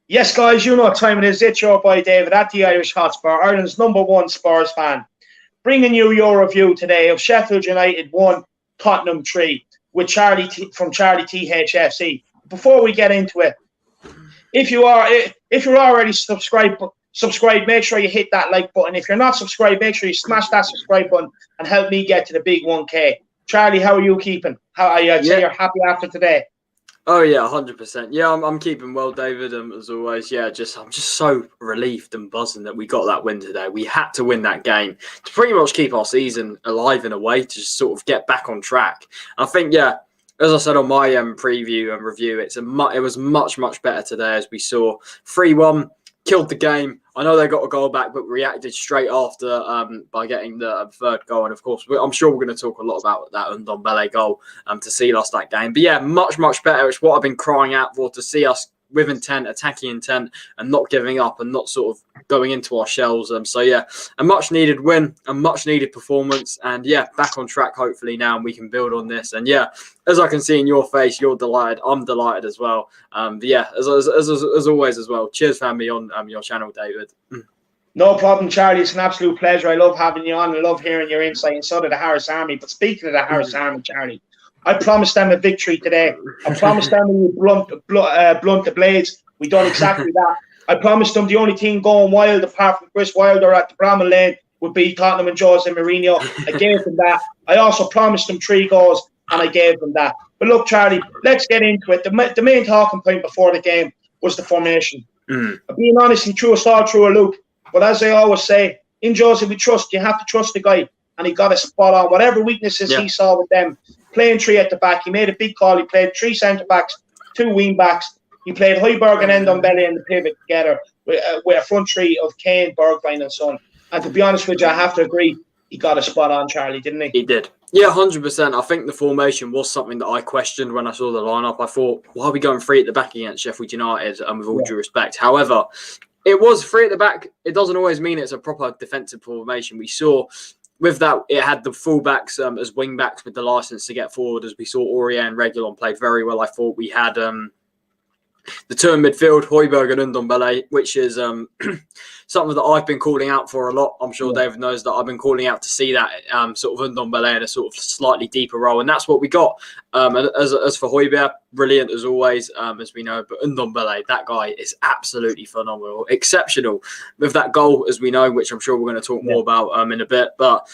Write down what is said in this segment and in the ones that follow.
Yes, guys, you know what time it is. It's your boy David at the Irish Hotspur, Ireland's #1 Spurs fan, bringing you your review today of Sheffield United 1, Tottenham 3, with from Charlie THFC. Before we get into it, if you're already subscribed, make sure you hit that like button. If you're not subscribed, make sure you smash that subscribe button and help me get to the big 1K. Charlie, how are you keeping? How are you? I'd say you're happy after today. Oh yeah, 100%. Yeah, I'm keeping well, David. As always, yeah, I'm just so relieved and buzzing that we got that win today. We had to win that game to pretty much keep our season alive in a way, to just sort of get back on track. I think, yeah, as I said on my preview and review, it was much better today, as we saw 3-1. Killed the game. I know they got a goal back, but reacted straight after by getting the third goal. And of course, I'm sure we're going to talk a lot about that Ndombele goal to seal us that game. But yeah, much better. It's what I've been crying out for, to see us with intent, attacking intent, and not giving up and not sort of going into our shells. So yeah, a much needed win, a much needed performance, and yeah, back on track hopefully now, and we can build on this. And yeah, as I can see in your face, you're delighted. I'm delighted as well. But yeah, as always as well. Cheers for having me on your channel, David. No problem, Charlie. It's an absolute pleasure. I love having you on. I love hearing your insight, and so did the Harris Army. But speaking of the Harris Army, Charlie, I promised them a victory today. I promised them we would blunt the blades. We done exactly that. I promised them the only team going wild, apart from Chris Wilder at the Bramall Lane, would be Tottenham and Jose Mourinho. I gave them that. I also promised them 3 goals, and I gave them that. But look, Charlie, let's get into it. The main talking point before the game was the formation. Being honest, he threw us all through a loop. But as I always say, in Jose we trust. You have to trust the guy. And he got a spot on. Whatever weaknesses he saw with them, playing 3 at the back, he made a big call. He played 3 centre-backs, 2 wing-backs. He played Højbjerg and Ndombele in the pivot together with a front 3 of Kane, Bergwijn and Son. And to be honest with you, I have to agree, he got a spot on, Charlie, didn't he? He did. Yeah, 100%. I think the formation was something that I questioned when I saw the lineup. I thought, why are we going 3 at the back against Sheffield United? With all due respect. However, it was 3 at the back. It doesn't always mean it's a proper defensive formation. We saw with that, it had the fullbacks as wing-backs with the license to get forward, as we saw Aurier and Reguilon played very well. I thought we had the 2 in midfield, Højbjerg and Ndombele, which is something that I've been calling out for a lot. I'm sure David knows that I've been calling out to see that sort of Ndombele in a sort of slightly deeper role, and that's what we got. As for Højbjerg, brilliant as always, as we know, but Ndombele, that guy is absolutely phenomenal, exceptional with that goal, as we know, which I'm sure we're going to talk more about in a bit. But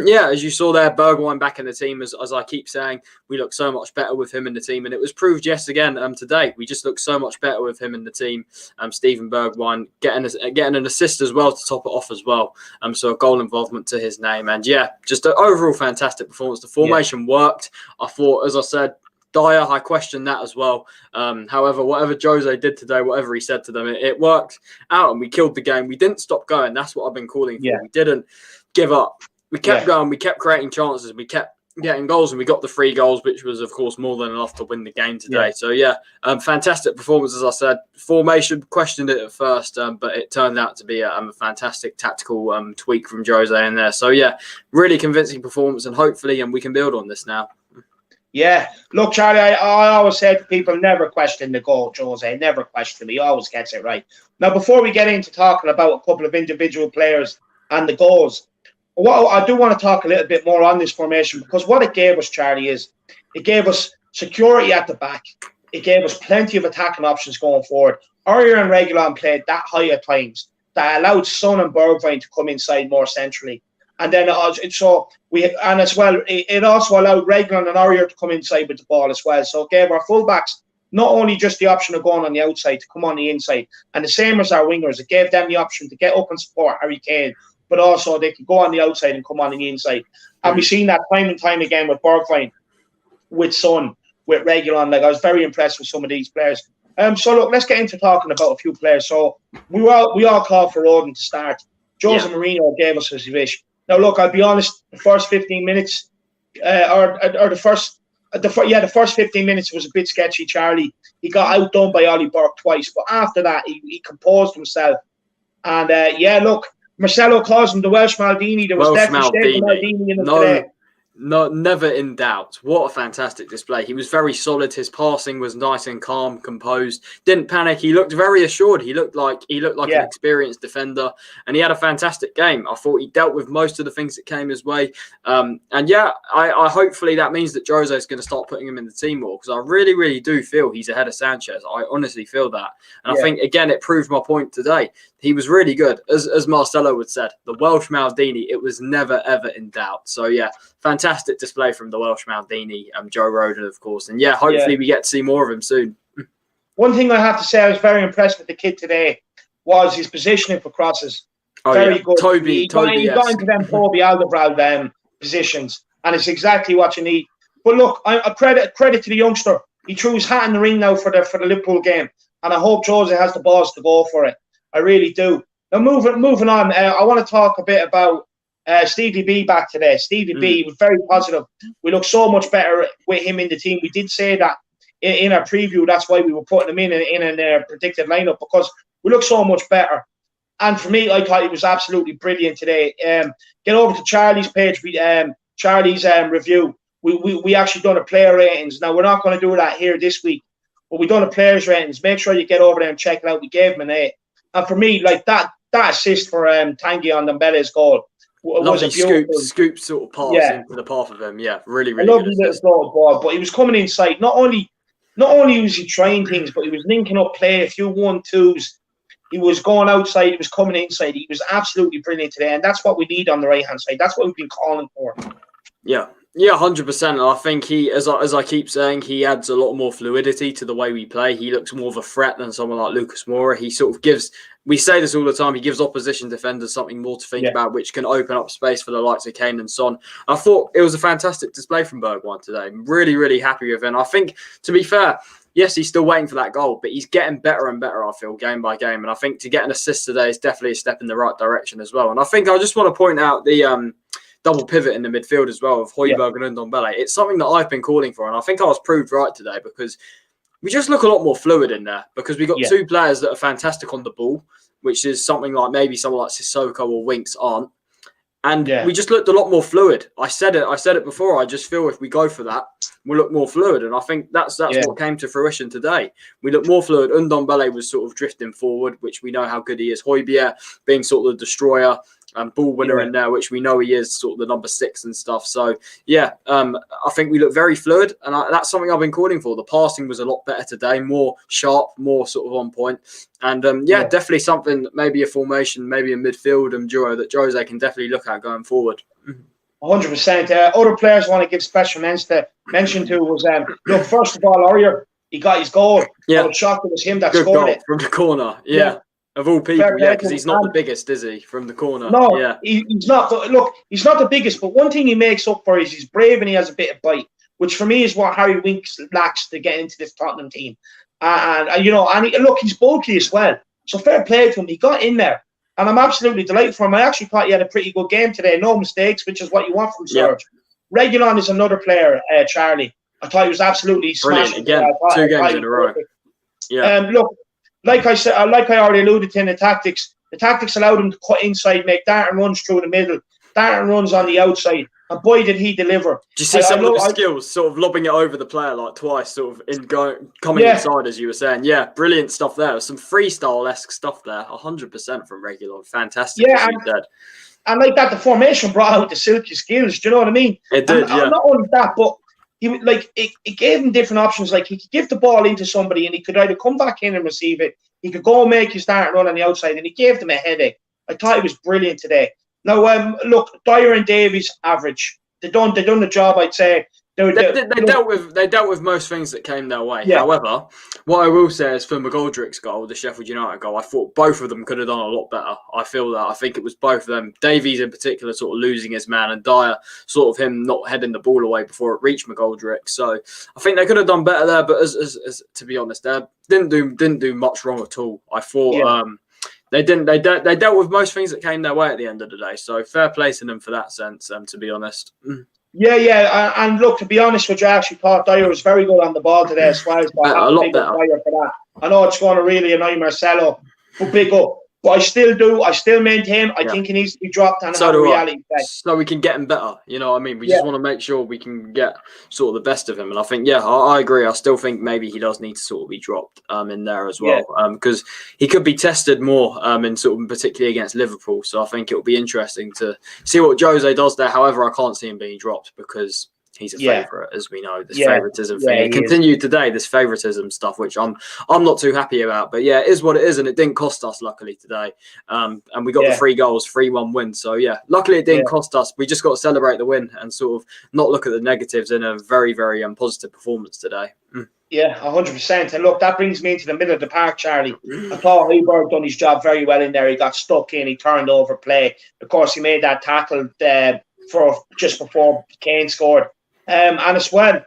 yeah, as you saw there, Bergwijn back in the team, as I keep saying, we look so much better with him in the team, and it was proved yes again today. We just look so much better with him in the team. Steven Bergwijn getting an assist as well to top it off as well. So a goal involvement to his name, and yeah, just an overall fantastic performance. The formation worked. I thought, as I said, Dyer, I questioned that as well. However, whatever Jose did today, whatever he said to them, it worked out, and we killed the game. We didn't stop going. That's what I've been calling for. We didn't give up. We kept going, we kept creating chances, we kept getting goals, and we got the 3 goals, which was, of course, more than enough to win the game today. So, yeah, fantastic performance, as I said. Formation, questioned it at first, but it turned out to be a fantastic tactical tweak from Jose in there. So, yeah, really convincing performance, and hopefully we can build on this now. Yeah. Look, Charlie, I always say to people, never question the goal, Jose. Never question him. He always gets it right. Now, before we get into talking about a couple of individual players and the goals, well, I do want to talk a little bit more on this formation, because what it gave us, Charlie, is it gave us security at the back. It gave us plenty of attacking options going forward. Aurier and Reguilon played that high at times. That allowed Son and Bergwijn to come inside more centrally. And then it also allowed Reguilon and Aurier to come inside with the ball as well. So it gave our fullbacks not only just the option of going on the outside, to come on the inside. And the same as our wingers, it gave them the option to get up and support Harry Kane, but also they could go on the outside and come on the inside. And we've seen that time and time again with Bergwijn, with Son, with Reguilon. Like, I was very impressed with some of these players. So look, let's get into talking about a few players. So we all called for Odin to start. Jose Mourinho gave us his wish. Now look, I'll be honest, the first 15 minutes, the first 15 minutes was a bit sketchy, Charlie. He got outdone by Ollie Burke twice, but after that he composed himself. And look, Marcelo calls him the Welsh Maldini. There was definitely Maldini in him today. No, never in doubt. What a fantastic display. He was very solid. His passing was nice and calm, composed. Didn't panic. He looked very assured. He looked like an experienced defender, and he had a fantastic game. I thought he dealt with most of the things that came his way. I hopefully that means that Jose is going to start putting him in the team more, because I really, really do feel he's ahead of Sanchez. I honestly feel that, and I think again it proved my point today. He was really good, as Marcelo would said. The Welsh Maldini, it was never ever in doubt. So yeah, fantastic display from the Welsh Maldini, Joe Rodon, of course. And hopefully we get to see more of him soon. One thing I have to say, I was very impressed with the kid today was his positioning for crosses. Very good. He got into them Toby Alderweireld positions, and it's exactly what you need. But look, I credit to the youngster. He threw his hat in the ring now for the Liverpool game, and I hope Jose has the balls to go for it. I really do. Now, moving on, I want to talk a bit about Stevie B back today. Stevie B was very positive. We look so much better with him in the team. We did say that in our preview. That's why we were putting him in a predicted lineup, because we look so much better. And for me, I thought he was absolutely brilliant today. Get over to Charlie's page, Charlie's review. We actually done a player ratings. Now, we're not going to do that here this week, but we done a players ratings. Make sure you get over there and check it out. We gave him an 8. And for me, like that assist for Tanguy on Ndombele's goal was a scoop sort of pass into the path of him. Yeah, really, really good assist. Ball, but he was coming inside. Not only was he trying things, but he was linking up play, a few 1-2s. He was going outside. He was coming inside. He was absolutely brilliant today, and that's what we need on the right-hand side. That's what we've been calling for. Yeah. Yeah, 100%. I think he, as I keep saying, he adds a lot more fluidity to the way we play. He looks more of a threat than someone like Lucas Moura. He sort of gives, we say this all the time, he gives opposition defenders something more to think about, which can open up space for the likes of Kane and Son. I thought it was a fantastic display from Bergwijn today. I'm really, really happy with him. I think, to be fair, yes, he's still waiting for that goal, but he's getting better and better, I feel, game by game. And I think to get an assist today is definitely a step in the right direction as well. And I think I just want to point out the double pivot in the midfield as well of Højbjerg and Ndombele. It's something that I've been calling for, and I think I was proved right today, because we just look a lot more fluid in there, because we've got two players that are fantastic on the ball, which is something like maybe someone like Sissoko or Winks aren't. And we just looked a lot more fluid. I said it before. I just feel if we go for that, we look more fluid. And I think that's what came to fruition today. We look more fluid. Ndombele was sort of drifting forward, which we know how good he is. Højbjerg being sort of the destroyer and ball winner in there, which we know he is, sort of the number 6 and stuff. So, I think we look very fluid, and that's something I've been calling for. The passing was a lot better today, more sharp, more sort of on point. And, definitely something, maybe a formation, maybe a midfield and duo that Jose can definitely look at going forward. 100%. Other players I want to give special mention to was, look, first of all, Aurier, he got his goal. I was shocked it was him that scored it. From the corner, Of all people, because he's not the biggest, is he, from the corner? No, he's not. But look, he's not the biggest, but one thing he makes up for is he's brave and he has a bit of bite, which for me is what Harry Winks lacks to get into this Tottenham team. Look, he's bulky as well. So fair play to him. He got in there, and I'm absolutely delighted for him. I actually thought he had a pretty good game today. No mistakes, which is what you want from Serge. Reguilon is another player, Charlie. I thought he was absolutely smashing. Again, 2 games in a row. Look, like I said, like I already alluded to in the tactics allowed him to cut inside, make Darton runs through the middle. Darton runs on the outside, and boy did he deliver. Do you see some of the skills, sort of lobbing it over the player like twice, sort of coming inside, as you were saying? Yeah, brilliant stuff there. Some freestyle-esque stuff there, 100% from Reguilon. Fantastic, as you said. And like that, the formation brought out the silky skills. Do you know what I mean? It did, Not only that, but it gave him different options. Like, he could give the ball into somebody and he could either come back in and receive it. He could go and make his start run on the outside, and he gave them a headache. I thought he was brilliant today. Now, look, Dyer and Davies average. They done the job, I'd say. They dealt with most things that came their way. However, what I will say is for McGoldrick's goal, the Sheffield United goal, I thought both of them could have done a lot better. I feel that. I think it was both of them. Davies in particular sort of losing his man, and Dyer sort of him not heading the ball away before it reached McGoldrick. So I think they could have done better there. But as to be honest, they didn't do much wrong at all. I thought they dealt with most things that came their way at the end of the day. So fair play to them for that sense. To be honest. And look, to be honest with you, I actually thought Dyer was very good on the ball today as well. A lot better. For that. I know it's going to really annoy Marcelo, but big up. But I still do. I still maintain. I think he needs to be dropped and So have a do I. reality check. So we can get him better. You know what I mean? We just want to make sure we can get sort of the best of him. And I think, I agree. I still think maybe he does need to sort of be dropped in there as well. Because he could be tested more in sort of particularly against Liverpool. So I think it will be interesting to see what Jose does there. However, I can't see him being dropped because he's a favourite, as we know. This favouritism thing. It continued today, this favouritism stuff, which I'm not too happy about. But yeah, it is what it is, and it didn't cost us, luckily, today. And we got the 3 goals, 3-1 win. So yeah, luckily it didn't cost us. We just got to celebrate the win and sort of not look at the negatives in a very, very positive performance today. Yeah, 100%. And look, that brings me into the middle of the park, Charlie. I thought Højbjerg done his job very well in there. He got stuck in, he turned over play. Of course, he made that tackle for just before Kane scored. And as well,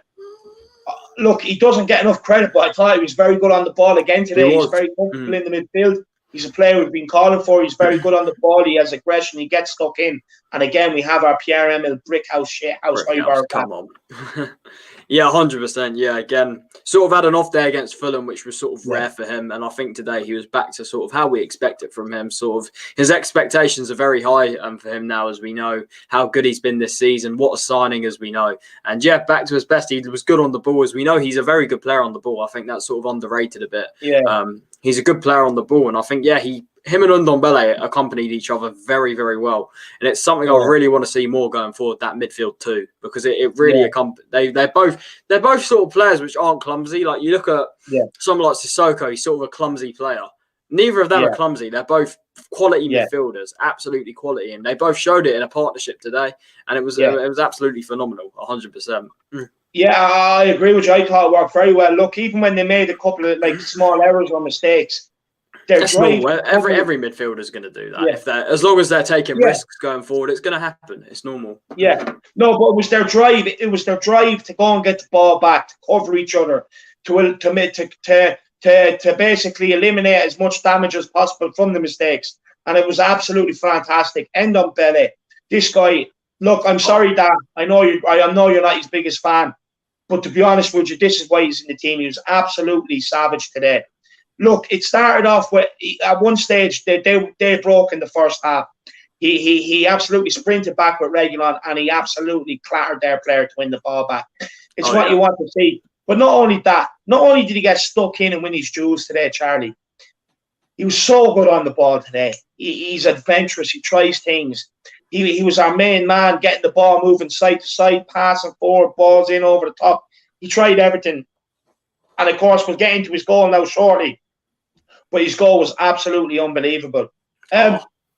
look, he doesn't get enough credit, but I thought he was very good on the ball again today. He's very comfortable in the midfield. He's a player we've been calling for. He's very good on the ball. He has aggression. He gets stuck in. And again, we have our Pierre-Emile Brickhouse shithouse Højbjerg. Come on. Yeah, 100%. Yeah, again, sort of had an off day against Fulham, which was sort of rare for him. And I think today he was back to sort of how we expect it from him. Sort of his expectations are very high for him now, as we know how good he's been this season. What a signing, as we know. And yeah, back to his best. He was good on the ball, as we know. He's a very good player on the ball. I think that's sort of underrated a bit. Yeah. He's a good player on the ball. And I think, him and Ndombele accompanied each other very, very well. And it's something I really want to see more going forward, that midfield too, because it really they're both sort of players which aren't clumsy. Like you look at someone like Sissoko, he's sort of a clumsy player. Neither of them are clumsy. They're both quality midfielders, absolutely quality. And they both showed it in a partnership today. And it was absolutely phenomenal, 100%. Yeah, I agree with you. I thought it worked very well. Look, even when they made a couple of small errors or mistakes, that's normal. Every midfielder is going to do that. If as long as they're taking risks going forward, it's going to happen. It's normal. Yeah. No, but it was their drive. It was their drive to go and get the ball back, to cover each other, to basically eliminate as much damage as possible from the mistakes. And it was absolutely fantastic. Ndombele, this guy. Look, I'm sorry, Dan. I know you're not his biggest fan, but to be honest with you, this is why he's in the team. He was absolutely savage today. Look, it started off with at one stage they broke in the first half. He absolutely sprinted back with Reguilon and he absolutely clattered their player to win the ball back. It's what you want to see. But not only that, not only did he get stuck in and win his duels today, Charlie, he was so good on the ball today. He's adventurous. He tries things. He was our main man, getting the ball moving side to side, passing forward, balls in over the top. He tried everything. And of course, we'll get into his goal now shortly. But his goal was absolutely unbelievable.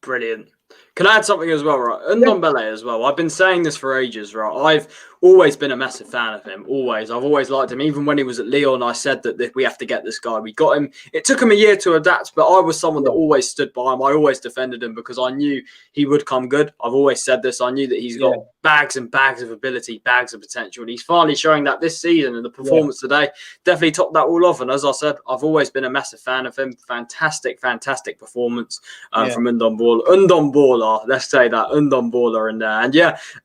Brilliant. Can I add something as well, right? Ndombele as well. I've been saying this for ages, right? I've always been a massive fan of him. Always. I've always liked him. Even when he was at Lyon, I said that we have to get this guy. We got him. It took him a year to adapt, but I was someone that always stood by him. I always defended him because I knew he would come good. I've always said this. I knew that he's got bags and bags of ability, bags of potential. And he's finally showing that this season, and the performance today definitely topped that all off. And as I said, I've always been a massive fan of him. Fantastic performance from Ndombele. Let's say that. Ndombele in there. And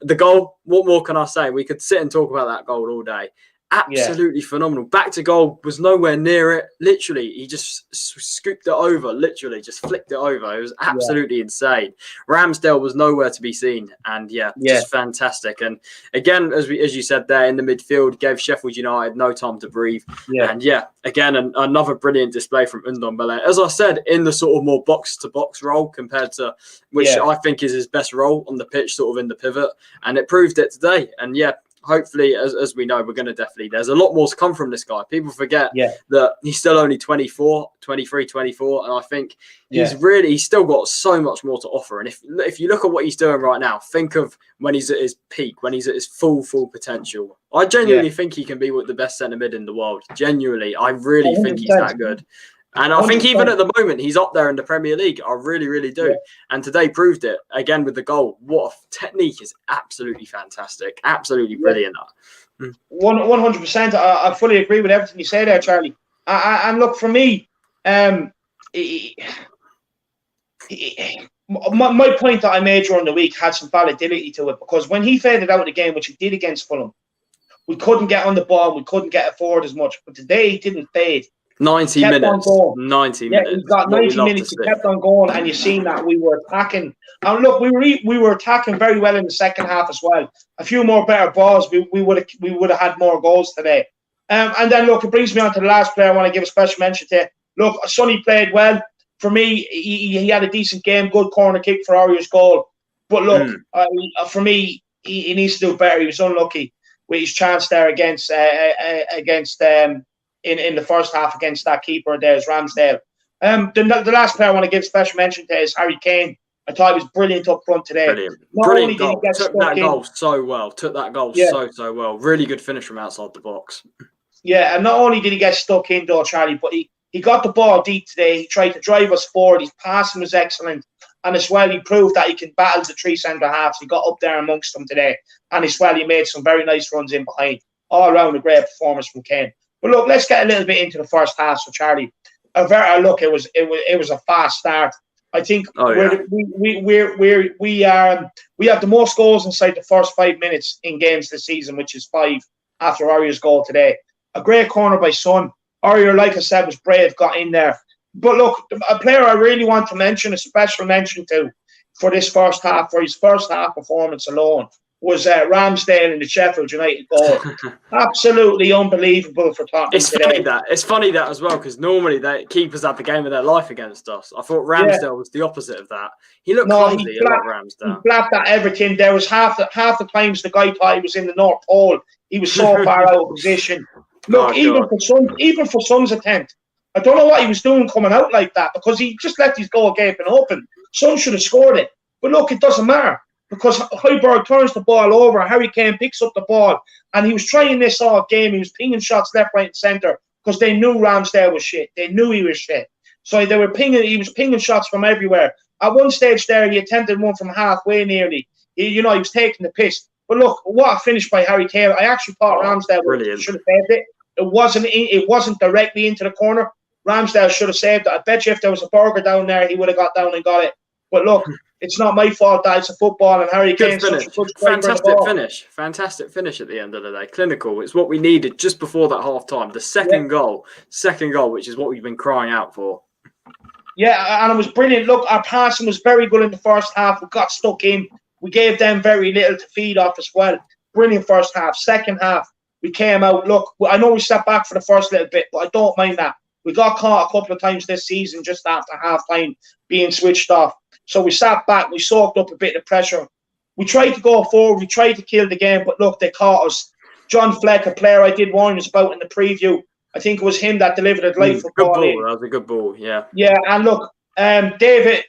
the goal, what more can I say? We could sit and talk about that goal all day. Absolutely phenomenal. Back to goal, was nowhere near it. Literally, he just scooped it over. Literally, just flicked it over. It was absolutely insane. Ramsdale was nowhere to be seen, and just fantastic. And again, as you said there in the midfield, gave Sheffield United no time to breathe. And again, another brilliant display from Ndombele. As I said, in the sort of more box to box role compared to which I think is his best role on the pitch, sort of in the pivot, and it proved it today. And hopefully, as we know, we're going to definitely, there's a lot more to come from this guy. People forget that he's still only 24, and I think he's still got so much more to offer. And if you look at what he's doing right now, think of when he's at his peak, when he's at his full potential. I genuinely think he can be the best centre mid in the world. Genuinely, I really think he's that good. And I think even at the moment, he's up there in the Premier League. I really, really do. And today proved it again with the goal. What a technique is absolutely fantastic. Absolutely brilliant. 100%. I fully agree with everything you say there, Charlie. And look, for me, my point that I made during the week had some validity to it, because when he faded out of the game, which he did against Fulham, we couldn't get on the ball. We couldn't get it forward as much. But today he didn't fade. 90 Kept on minutes. going. 90 Yeah, minutes. he got What we 90 love to minutes. He see. kept on going, and you seen that we were attacking. And look, we were attacking very well in the second half as well. A few more better balls, we would have had more goals today. And then look, it brings me on to the last player I want to give a special mention to. Look, Sonny played well. For me, he had a decent game, good corner kick for Oria's goal. But look, for me, he needs to do better. He was unlucky with his chance there against in the first half against that keeper there's Ramsdale. The last player I want to give special mention to is Harry Kane. I thought he was brilliant up front today. Brilliant goal. Took that goal so well. So well. Really good finish from outside the box. Yeah, and not only did he get stuck in though, Charlie, but he got the ball deep today. He tried to drive us forward. His passing was excellent. And as well, he proved that he can battle the three centre-halves. He got up there amongst them today. And as well, he made some very nice runs in behind. All around a great performance from Kane. But look, let's get a little bit into the first half. So, Charlie, it was a fast start. I think we have the most goals inside the first 5 minutes in games this season, which is 5 after Oria's goal today. A great corner by Son. Oria, like I said, was brave, got in there. But look, a player I really want to mention, a special mention to for this first half, for his first half performance alone, was Ramsdale in the Sheffield United goal. Absolutely unbelievable for Tottenham today. It's funny that as well, because normally the keepers have the game of their life against us. I thought Ramsdale was the opposite of that. He looked clumsy a lot, Ramsdale. He flapped at everything. There was half the times the guy thought he was in the North Pole. He was so far out of position. Look, even for Son's attempt, I don't know what he was doing coming out like that, because he just left his goal gaping open. Son should have scored it. But look, it doesn't matter, because Højbjerg turns the ball over, Harry Kane picks up the ball, and he was trying this all game. He was pinging shots left, right, and centre, because they knew Ramsdale was shit. They knew he was shit. So he was pinging shots from everywhere. At one stage there, he attempted one from halfway nearly. He was taking the piss. But look, what a finish by Harry Kane. I actually thought Ramsdale should have saved it. It wasn't directly into the corner. Ramsdale should have saved it. I bet you if there was a burger down there, he would have got down and got it. But look, it's not my fault that it's a football, and Harry Kane's such a good Fantastic finish at the end of the day. Clinical. It's what we needed just before that half time. The second goal, which is what we've been crying out for. Yeah, and it was brilliant. Look, our passing was very good in the first half. We got stuck in. We gave them very little to feed off as well. Brilliant first half. Second half, we came out. Look, I know we sat back for the first little bit, but I don't mind that. We got caught a couple of times this season just after half-time being switched off. So we sat back. We soaked up a bit of pressure. We tried to go forward. We tried to kill the game, but look, they caught us. John Fleck, a player I did warn us about in the preview, I think it was him that delivered a delightful ball in. That was a good ball, yeah. Yeah, and look, David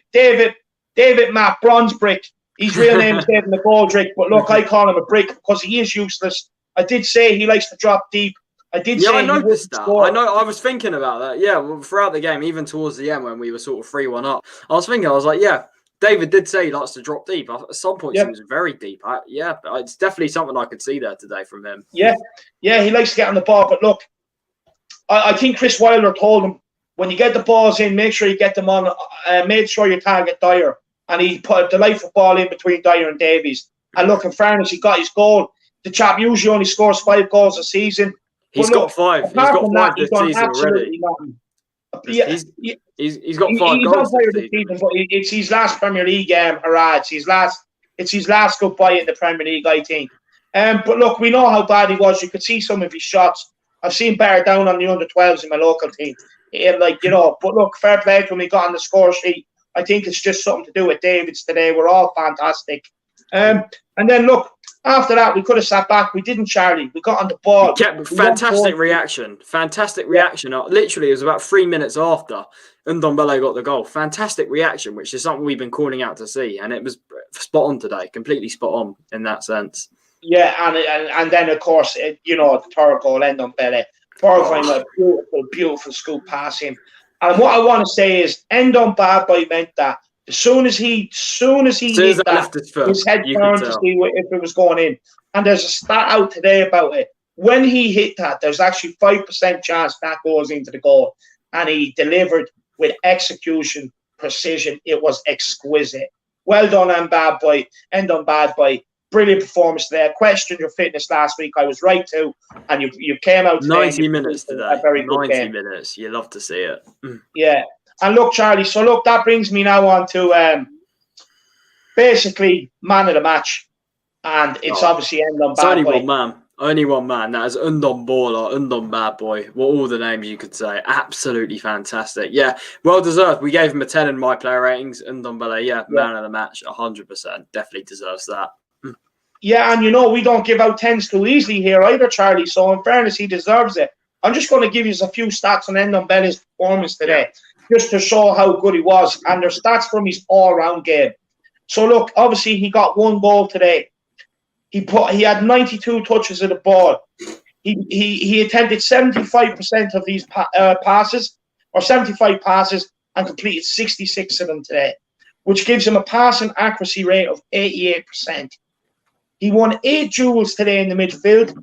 Matt Bronzebrick, his real name is David McGoldrick, but look, I call him a brick because he is useless. I did say he likes to drop deep. I noticed that. I was thinking about that. Yeah, well, throughout the game, even towards the end when we were sort of 3-1 up, I was like, yeah, David did say he likes to drop deep. At some points, he was very deep. But it's definitely something I could see there today from him. Yeah, he likes to get on the ball. But look, I think Chris Wilder told him, when you get the balls in, make sure you get them on. Make sure you target Dyer. And he put a delightful ball in between Dyer and Davies. And look, in fairness, he got his goal. The chap usually only scores 5 goals a season. He's got 5. He's got 5 this season already. He's got 5 goals this season. But it's his last Premier League hurrah. It's his last goodbye in the Premier League, I think. But look, we know how bad he was. You could see some of his shots. I've seen better down on the under-12s in my local team. But look, fair play to him. He got on the score sheet. I think it's just something to do with Davids today. We're all fantastic. And then look, after that, we could have sat back. We didn't, Charlie. We got on the ball. Fantastic reaction. Literally, it was about 3 minutes after Ndombele got the goal. Fantastic reaction, which is something we've been calling out to see. And it was spot on today. Completely spot on in that sense. Yeah, and then, of course, the third goal, Ndombele. A beautiful scoop pass him. And what I want to say is, Ndombele meant that as soon as he hit that, his head turned to see if it was going in. And there's a stat out today about it. When he hit that, there's actually 5% chance that goes into the goal. And he delivered with execution, precision. It was exquisite. Well done, Ndombele. brilliant performance today. I questioned your fitness last week. I was right too. And you came out today. 90 minutes today. A very good 90 game. minutes. You love to see it. Yeah. And look, Charlie, so look, that brings me now on to basically man of the match. And it's obviously Ndombele. It's only one man. Only one man. That is Ndombele, Ndombele. What all the names you could say. Absolutely fantastic. Yeah, well deserved. We gave him a 10 in my player ratings. Ndombele, man of the match, 100%. Definitely deserves that. Yeah, and we don't give out 10s too easily here either, Charlie. So in fairness, he deserves it. I'm just going to give you a few stats on Ndombele's performance today, just to show how good he was. And there's stats from his all-round game. So look, obviously he got 1 goal today. He had 92 touches of the ball. He attempted 75% of these passes, or 75 passes, and completed 66 of them today, which gives him a passing accuracy rate of 88%. He won 8 duels today in the midfield.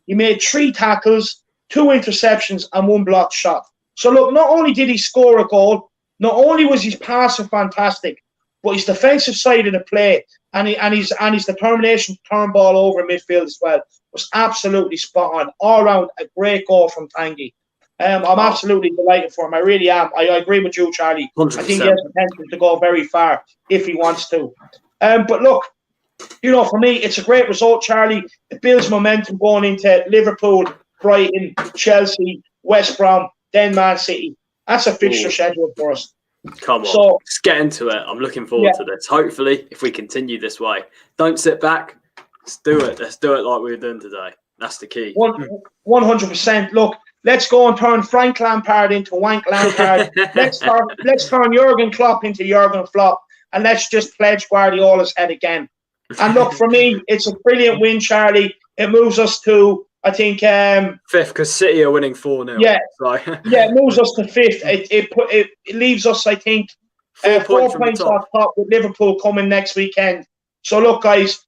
He made 3 tackles, 2 interceptions, and 1 blocked shot. So look, not only did he score a goal, not only was his passing fantastic, but his defensive side of the play and his determination to turn ball over in midfield as well was absolutely spot on. All round, a great goal from Tanguy. I'm absolutely delighted for him. I really am. I agree with you, Charlie. 100%. I think he has potential to go very far if he wants to. But look, for me, it's a great result, Charlie. It builds momentum going into Liverpool, Brighton, Chelsea, West Brom, then Man City. That's a fixture schedule for us. Come on, let's get into it. I'm looking forward to this. Hopefully, if we continue this way, don't sit back. Let's do it. Let's do it like we were doing today. That's the key. 100%. Look, let's go and turn Frank Lampard into Wank Lampard. let's turn Jurgen Klopp into Jurgen Flop, and let's just pledge Guardiola's head again. And look, for me, it's a brilliant win, Charlie. It moves us to, I think, 5th, because City are winning 4-0. Yeah, it moves us to 5th. It leaves us, I think, 4 points off top with Liverpool coming next weekend. So look, guys,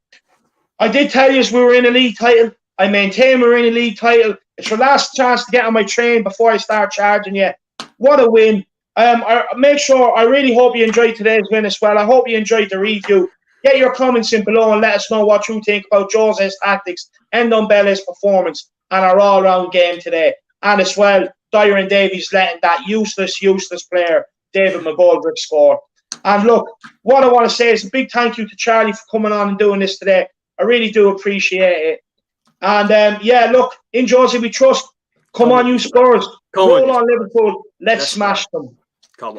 I did tell you we were in a league title. I maintain we're in a league title. It's your last chance to get on my train before I start charging you. What a win! I really hope you enjoyed today's win as well. I hope you enjoyed the review. Get your comments in below and let us know what you think about Jose's tactics, Ndombele's performance, and our all-round game today. And as well, Dyer Davies letting that useless player, David McGoldrick, score. And look, what I want to say is a big thank you to Charlie for coming on and doing this today. I really do appreciate it. And look, in Jose we trust. Come on, you Spurs. Roll on, Liverpool. Let's smash them. Come on.